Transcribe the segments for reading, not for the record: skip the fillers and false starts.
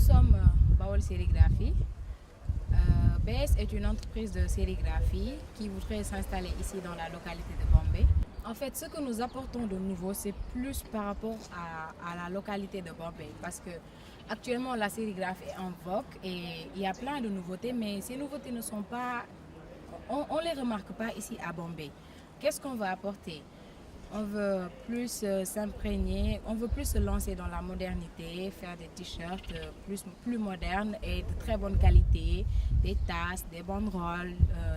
sommes Bawol Sérigraphie. BS est une entreprise de sérigraphie qui voudrait s'installer ici dans la localité de Bombay. En fait, ce que nous apportons de nouveau, c'est plus par rapport à la localité de Bombay. Parce que actuellement, la sérigraphie est en vogue et il y a plein de nouveautés, mais ces nouveautés ne sont pas... On ne les remarque pas ici à Bombay. Qu'est-ce qu'on va apporter? On veut plus s'imprégner, on veut plus se lancer dans la modernité, faire des t-shirts plus modernes et de très bonne qualité, des tasses, des banderoles,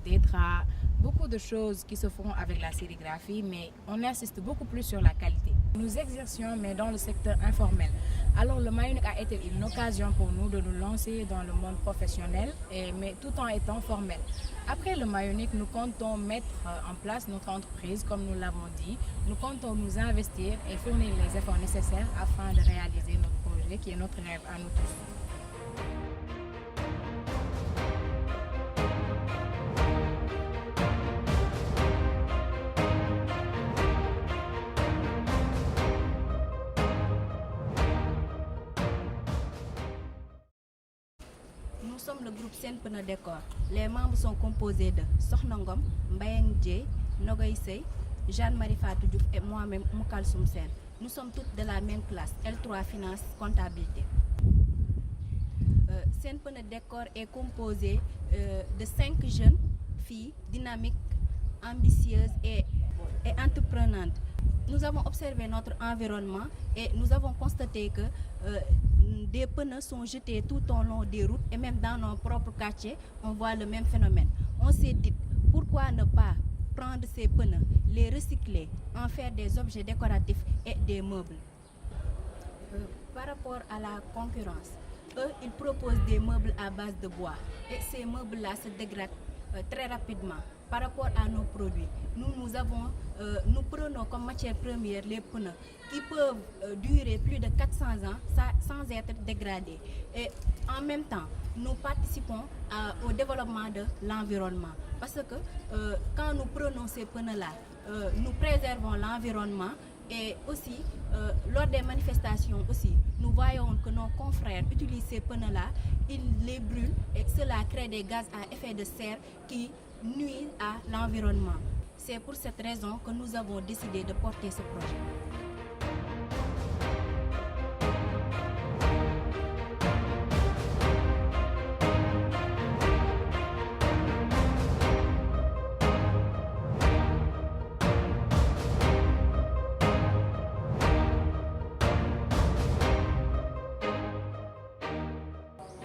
des draps, beaucoup de choses qui se font avec la sérigraphie, mais on insiste beaucoup plus sur la qualité. Nous exercions, mais dans le secteur informel. Alors le maillot unique a été une occasion pour nous de nous lancer dans le monde professionnel, mais tout en étant formel. Après le maillot unique, nous comptons mettre en place notre entreprise, comme nous l'avons dit. Nous comptons nous investir et fournir les efforts nécessaires afin de réaliser notre projet qui est notre rêve à nous tous. Nous sommes le groupe Sen Pena Décor. Les membres sont composés de Sokhna Ngom, Mbayang Dieye, Nogoy Sey, Jeanne-Marie Fatou Diouf et moi-même Moukalsoum Sen. Nous sommes toutes de la même classe, L3 Finance Comptabilité. Sen Pena Décor est composé de 5 jeunes filles dynamiques, ambitieuses et entreprenantes. Nous avons observé notre environnement et nous avons constaté que des pneus sont jetés tout au long des routes et même dans nos propres quartiers, on voit le même phénomène. On s'est dit, pourquoi ne pas prendre ces pneus, les recycler, en faire des objets décoratifs et des meubles. Par rapport à la concurrence, eux, ils proposent des meubles à base de bois et ces meubles-là se dégradent très rapidement. Par rapport à nos produits, nous prenons comme matière première les pneus qui peuvent durer plus de 400 ans sans être dégradés. Et en même temps, nous participons au développement de l'environnement. Parce que quand nous prenons ces pneus-là, nous préservons l'environnement et aussi, lors des manifestations aussi, nous voyons que nos confrères utilisent ces pneus-là, ils les brûlent et cela crée des gaz à effet de serre qui nuisent à l'environnement. C'est pour cette raison que nous avons décidé de porter ce projet.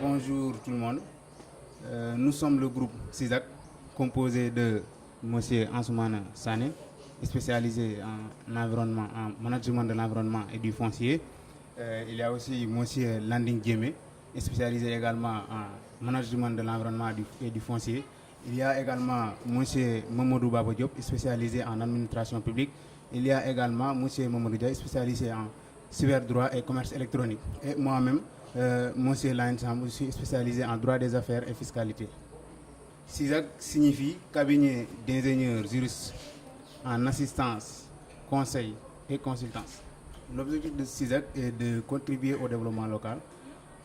Bonjour tout le monde. Nous sommes le groupe CISAC, composé de M. Ansoumana Sané, spécialisé en environnement, en management de l'environnement et du foncier. Il y a aussi M. Landing Djemé, spécialisé également en management de l'environnement et du foncier. Il y a également M. Mamadou Baba Diop, spécialisé en administration publique. Il y a également M. Mamadou Dia, spécialisé en cyberdroit et commerce électronique. Et moi-même, Monsieur Lansam, je suis spécialisé en droit des affaires et fiscalité. CISAC signifie cabinet d'ingénieurs juristes en assistance, conseil et consultance. L'objectif de CISAC est de contribuer au développement local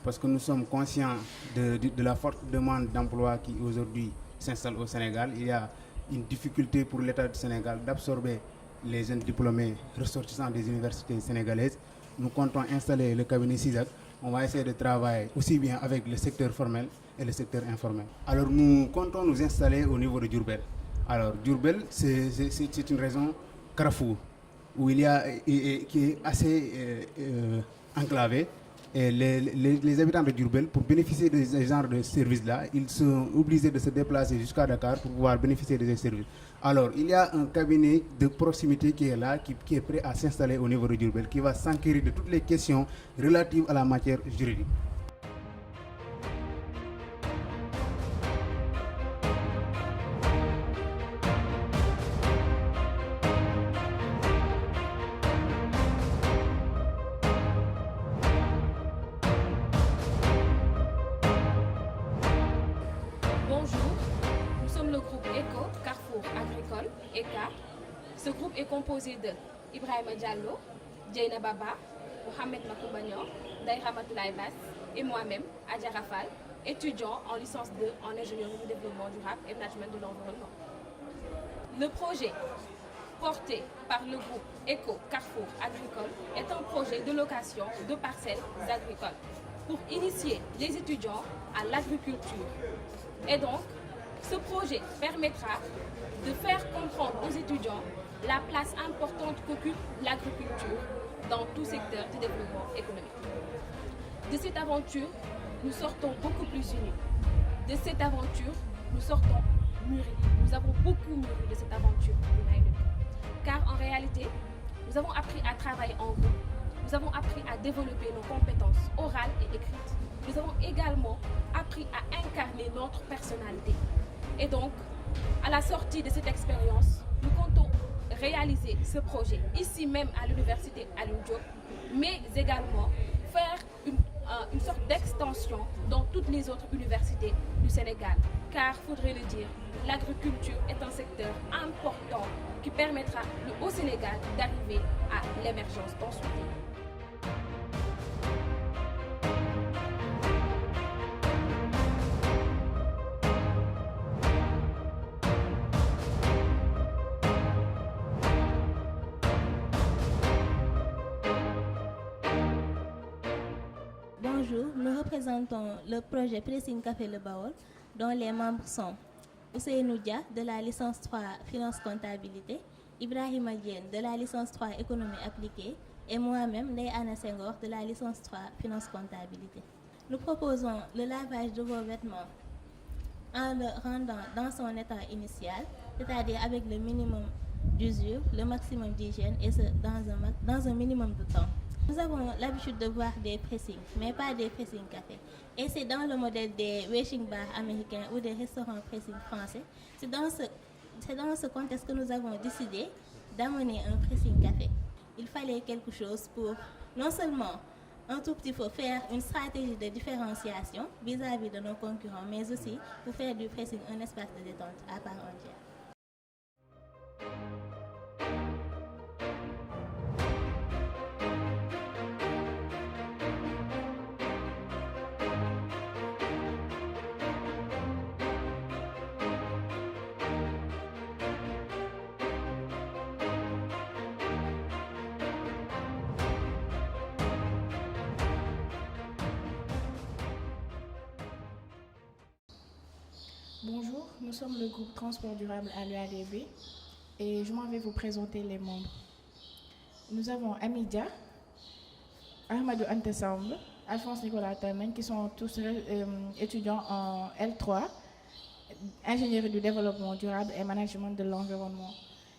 parce que nous sommes conscients de la forte demande d'emploi qui aujourd'hui s'installe au Sénégal. Il y a une difficulté pour l'État du Sénégal d'absorber les jeunes diplômés ressortissants des universités sénégalaises. Nous comptons installer le cabinet CISAC. On va essayer de travailler aussi bien avec le secteur formel et le secteur informel. Alors nous comptons nous installer au niveau de Diourbel. Alors Diourbel, c'est une région carrefour où il y a, qui est assez enclavée. Et les habitants de Diourbel, pour bénéficier de ce genre de services-là, ils sont obligés de se déplacer jusqu'à Dakar pour pouvoir bénéficier de ces services. Alors, il y a un cabinet de proximité qui est là, qui est prêt à s'installer au niveau de Diourbel, qui va s'enquérir de toutes les questions relatives à la matière juridique. Bonjour, nous sommes le groupe ECO, Carrefour Agricole, ECA. Ce groupe est composé de Ibrahima Diallo, Djeina Baba, Mohamed Makoubagnon, Ndeye Ramatoulaye Bass et moi-même, Adja Rafal, étudiants en licence 2 en ingénierie du développement durable et management de l'environnement. Le projet porté par le groupe Eco Carrefour Agricole est un projet de location de parcelles agricoles pour initier les étudiants à l'agriculture. Et donc, ce projet permettra de faire comprendre aux étudiants la place importante qu'occupe l'agriculture dans tout secteur du développement économique. De cette aventure, nous sortons beaucoup plus unis. De cette aventure, nous sortons mûris. Nous avons beaucoup mûri de cette aventure du Maïnuc. Car en réalité, nous avons appris à travailler en groupe. Nous avons appris à développer nos compétences orales et écrites. Nous avons également appris à incarner notre personnalité. Et donc, à la sortie de cette expérience, nous comptons réaliser ce projet ici même à l'université Alioune Diop, mais également faire une sorte d'extension dans toutes les autres universités du Sénégal. Car, faudrait le dire, l'agriculture est un secteur important qui permettra au Sénégal d'arriver à l'émergence dans son pays. Bonjour, nous représentons le projet Pressing Café Le Baol, dont les membres sont Ousseynou Dia de la licence 3 Finance Comptabilité, Ibrahima Diène de la licence 3 Économie appliquée et moi-même, Ndeye Anna Senghor de la licence 3 Finance Comptabilité. Nous proposons le lavage de vos vêtements en le rendant dans son état initial, c'est-à-dire avec le minimum d'usure, le maximum d'hygiène et ce dans un minimum de temps. Nous avons l'habitude de voir des pressings, mais pas des pressing café. Et c'est dans le modèle des washing bars américains ou des restaurants pressing français. C'est dans ce contexte que nous avons décidé d'amener un pressing café. Il fallait quelque chose pour non seulement un tout petit peu faire une stratégie de différenciation vis-à-vis de nos concurrents, mais aussi pour faire du pressing un espace de détente à part entière. Bonjour, nous sommes le groupe Transport Durable à l'UADB et je m'en vais vous présenter les membres. Nous avons Amidia, Ahmadou Antesamble, Alphonse Nicolas Tamen qui sont tous étudiants en L3, ingénierie du développement durable et management de l'environnement.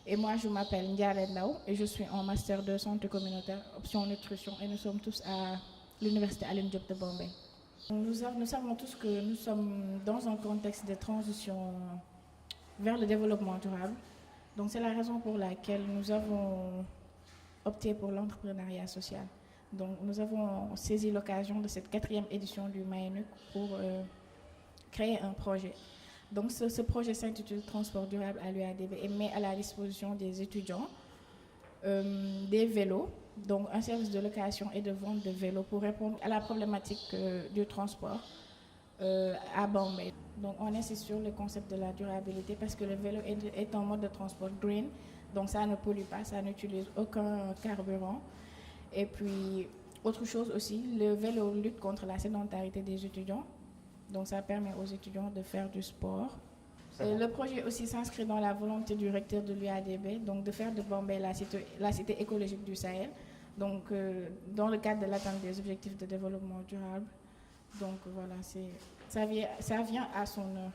Et moi je m'appelle Ndiare Ndao et je suis en master de santé communautaire, option nutrition et nous sommes tous à l'université Alioune Diop de Bombay. Nous savons tous que nous sommes dans un contexte de transition vers le développement durable. Donc c'est la raison pour laquelle nous avons opté pour l'entrepreneuriat social. Donc nous avons saisi l'occasion de cette 4e édition du Maïnuc pour créer un projet. Donc ce projet s'intitule Transport durable à l'UADB et met à la disposition des étudiants des vélos, donc un service de location et de vente de vélos pour répondre à la problématique du transport à Bombay. Donc on insiste sur le concept de la durabilité parce que le vélo est un mode de transport green, donc ça ne pollue pas, ça n'utilise aucun carburant. Et puis autre chose aussi, le vélo lutte contre la sédentarité des étudiants, donc ça permet aux étudiants de faire du sport. Le projet aussi s'inscrit dans la volonté du recteur de l'UADB, donc de faire de Bombay la cité écologique du Sahel, donc dans le cadre de l'atteinte des objectifs de développement durable. Donc voilà, ça vient à son heure.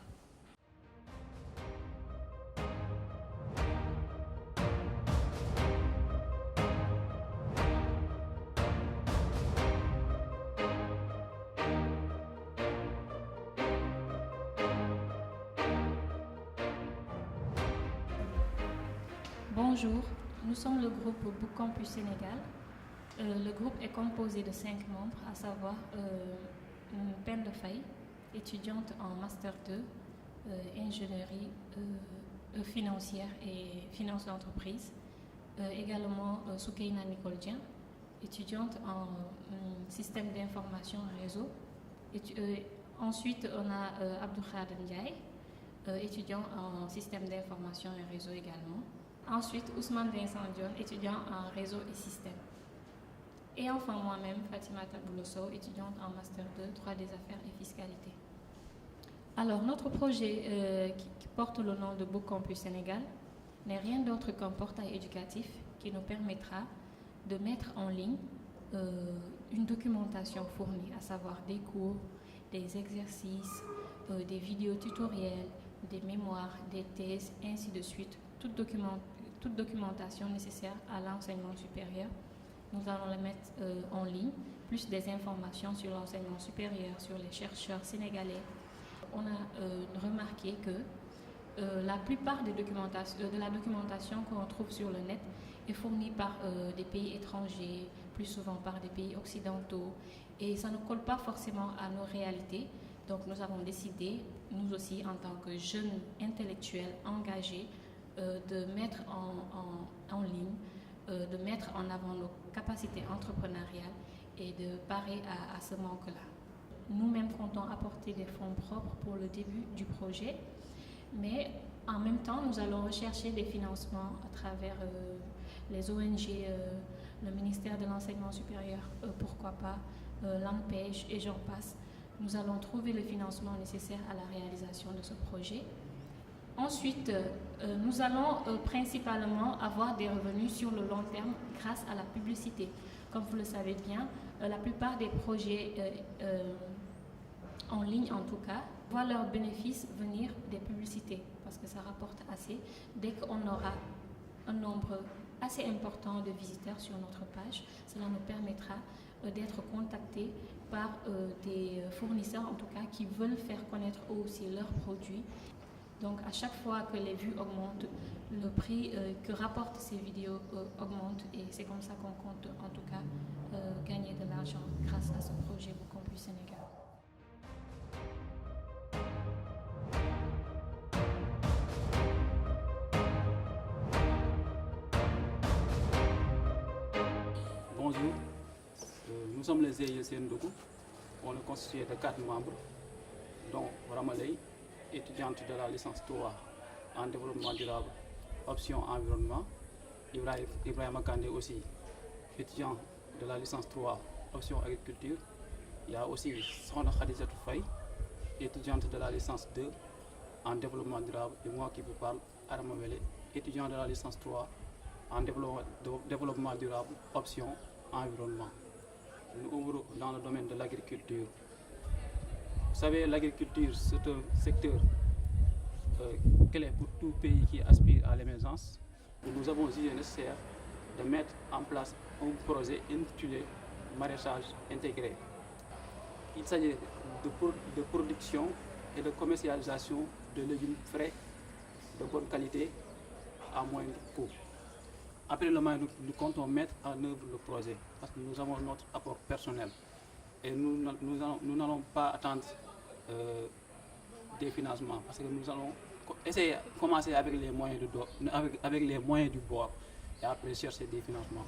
Bonjour, nous sommes le groupe Book Campus Sénégal. Le groupe est composé de 5 membres, à savoir Penda Faye, étudiante en Master 2, ingénierie financière et finance d'entreprise. Également Soukeina Nicole Dien, étudiante en système d'information réseau. Ensuite, on a Abdoukhadr Ndiaye, étudiant en système d'information et réseau également. Ensuite, Ousmane Vincent Dion, étudiant en réseau et système. Et enfin, moi-même, Fatimata Boulosso, étudiante en Master 2, droit des affaires et fiscalité. Alors, notre projet qui porte le nom de Book Campus Sénégal n'est rien d'autre qu'un portail éducatif qui nous permettra de mettre en ligne une documentation fournie, à savoir des cours, des exercices, des vidéos tutoriels, des mémoires, des thèses, ainsi de suite, toute documentation nécessaire à l'enseignement supérieur. Nous allons la mettre en ligne, plus des informations sur l'enseignement supérieur, sur les chercheurs sénégalais. On a remarqué que la plupart de la documentation qu'on trouve sur le net est fournie par des pays étrangers, plus souvent par des pays occidentaux, et ça ne colle pas forcément à nos réalités. Donc nous avons décidé, nous aussi en tant que jeunes intellectuels engagés, de mettre en ligne, de mettre en avant nos capacités entrepreneuriales et de parer à ce manque-là. Nous-mêmes comptons apporter des fonds propres pour le début du projet, mais en même temps, nous allons rechercher des financements à travers les ONG, le ministère de l'Enseignement supérieur, pourquoi pas, l'ANPEJ et j'en passe. Nous allons trouver le financement nécessaire à la réalisation de ce projet. Ensuite, nous allons principalement avoir des revenus sur le long terme grâce à la publicité. Comme vous le savez bien, la plupart des projets en ligne en tout cas, voient leurs bénéfices venir des publicités parce que ça rapporte assez. Dès qu'on aura un nombre assez important de visiteurs sur notre page, cela nous permettra d'être contactés par des fournisseurs en tout cas qui veulent faire connaître eux aussi leurs produits. Donc à chaque fois que les vues augmentent, le prix que rapportent ces vidéos augmente et c'est comme ça qu'on compte en tout cas gagner de l'argent grâce à ce projet Book Campus Sénégal. Bonjour, nous sommes les EISN Dougou. On est constitué de 4 membres, dont Ramalei, étudiante de la licence 3 en développement durable, option environnement. Ibrahim Kandé aussi, étudiant de la licence 3, option agriculture. Il y a aussi Sona Khadijatou Faye, étudiante de la licence 2 en développement durable. Et moi qui vous parle, Arama Wele, étudiant de la licence 3 en développement durable, option environnement. Nous ouvrons dans le domaine de l'agriculture. Vous savez, l'agriculture, c'est un secteur clé pour tout pays qui aspire à l'émergence. Nous avons jugé nécessaire de mettre en place un projet intitulé maraîchage intégré. Il s'agit de production et de commercialisation de légumes frais de bonne qualité à moindre coût. Après le moment, nous comptons mettre en œuvre le projet parce que nous avons notre apport personnel et nous n'allons pas attendre des financements parce que nous allons essayer de commencer avec les moyens du bord et après chercher des financements.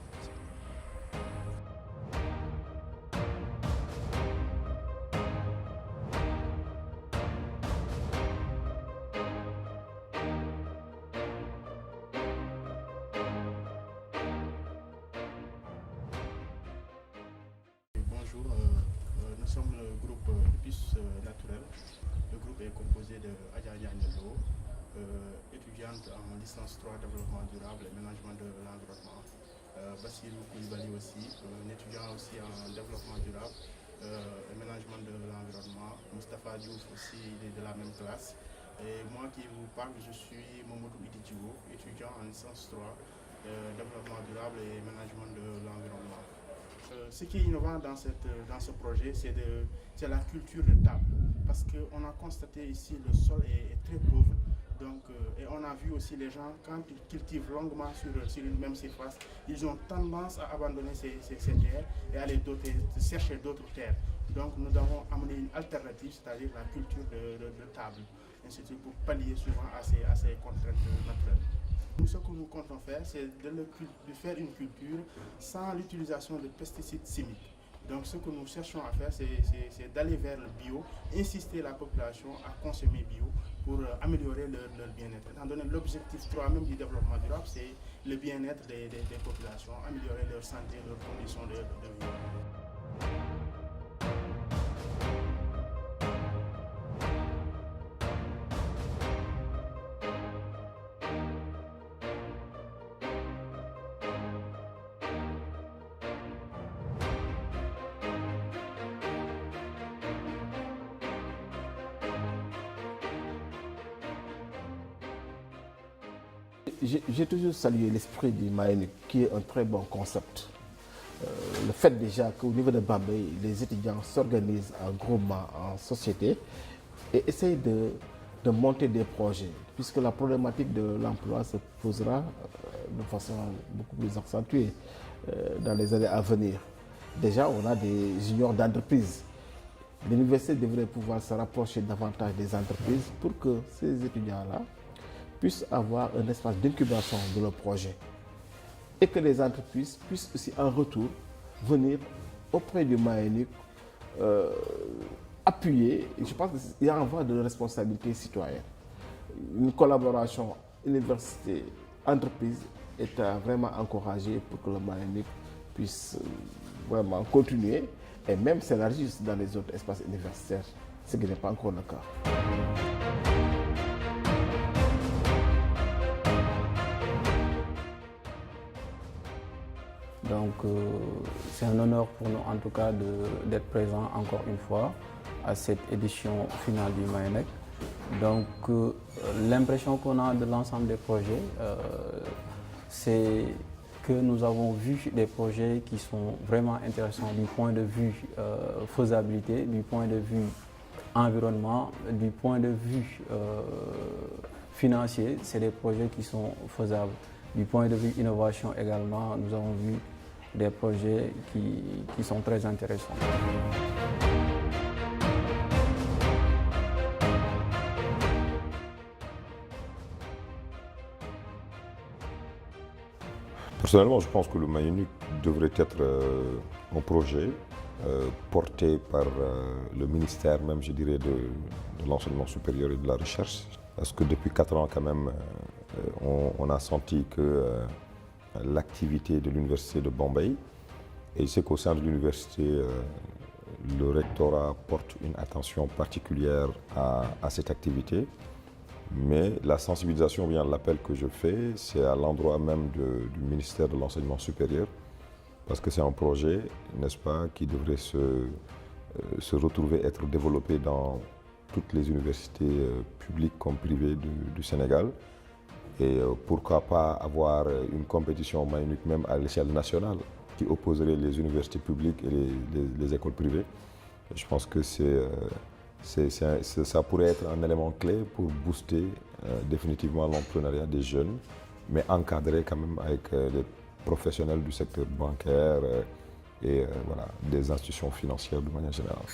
Bonjour, nous sommes le groupe Epis Naturel. Le groupe est composé de Adja Diagnelo, étudiante en licence 3 développement durable et management de l'environnement. Bassirou Koulibaly aussi, un étudiant aussi en développement durable et management de l'environnement. Moustapha Diouf aussi, il est de la même classe. Et moi qui vous parle, je suis Momodou Ididjigo, étudiant en licence 3 développement durable et management de l'environnement. Ce qui est innovant dans ce projet, c'est la culture de table. Parce qu'on a constaté ici le sol est très pauvre. Donc, et on a vu aussi les gens, quand ils cultivent longuement sur une même surface, ils ont tendance à abandonner ces terres et aller chercher d'autres terres. Donc nous avons amené une alternative, c'est-à-dire la culture de table. Et c'était pour pallier souvent à ces contraintes naturelles. Nous, ce que nous comptons faire, c'est de faire une culture sans l'utilisation de pesticides chimiques. Donc ce que nous cherchons à faire, c'est d'aller vers le bio, insister la population à consommer bio pour améliorer leur bien-être. Étant donné l'objectif 3 même du développement durable, c'est le bien-être des populations, améliorer leur santé, leurs conditions de vie. J'ai toujours salué l'esprit du Mayenic, qui est un très bon concept. Le fait déjà qu'au niveau de Bambey, les étudiants s'organisent en groupement, en société, et essayent de monter des projets, puisque la problématique de l'emploi se posera de façon beaucoup plus accentuée dans les années à venir. Déjà, on a des juniors d'entreprise. L'université devrait pouvoir se rapprocher davantage des entreprises pour que ces étudiants-là puissent avoir un espace d'incubation de leur projet et que les entreprises puissent aussi en retour venir auprès du Mayenic appuyer. Je pense qu'il y a un voie de responsabilité citoyenne. Une collaboration université-entreprise est vraiment encouragée pour que le Mayenic puisse vraiment continuer et même s'élargir dans les autres espaces universitaires, ce qui n'est pas encore le cas. Donc c'est un honneur pour nous en tout cas d'être présents encore une fois à cette édition finale du Mayenic. Donc l'impression qu'on a de l'ensemble des projets, c'est que nous avons vu des projets qui sont vraiment intéressants du point de vue faisabilité, du point de vue environnement, du point de vue financier. C'est des projets qui sont faisables. Du point de vue innovation également, nous avons vu des projets qui sont très intéressants. Personnellement, je pense que le Mayenic devrait être un projet porté par le ministère même, je dirais, de l'enseignement supérieur et de la recherche. Parce que depuis 4 ans, quand même, on a senti que l'activité de l'université de Bombay, et c'est qu'au sein de l'université, le rectorat porte une attention particulière à cette activité. Mais la sensibilisation, bien l'appel que je fais, c'est à l'endroit même du ministère de l'enseignement supérieur, parce que c'est un projet, n'est-ce pas, qui devrait se retrouver, être développé dans toutes les universités publiques comme privées du Sénégal. Et pourquoi pas avoir une compétition Mayenic même à l'échelle nationale qui opposerait les universités publiques et les écoles privées. Et je pense que ça pourrait être un élément clé pour booster définitivement l'entrepreneuriat des jeunes, mais encadré quand même avec les professionnels du secteur bancaire et voilà, des institutions financières de manière générale.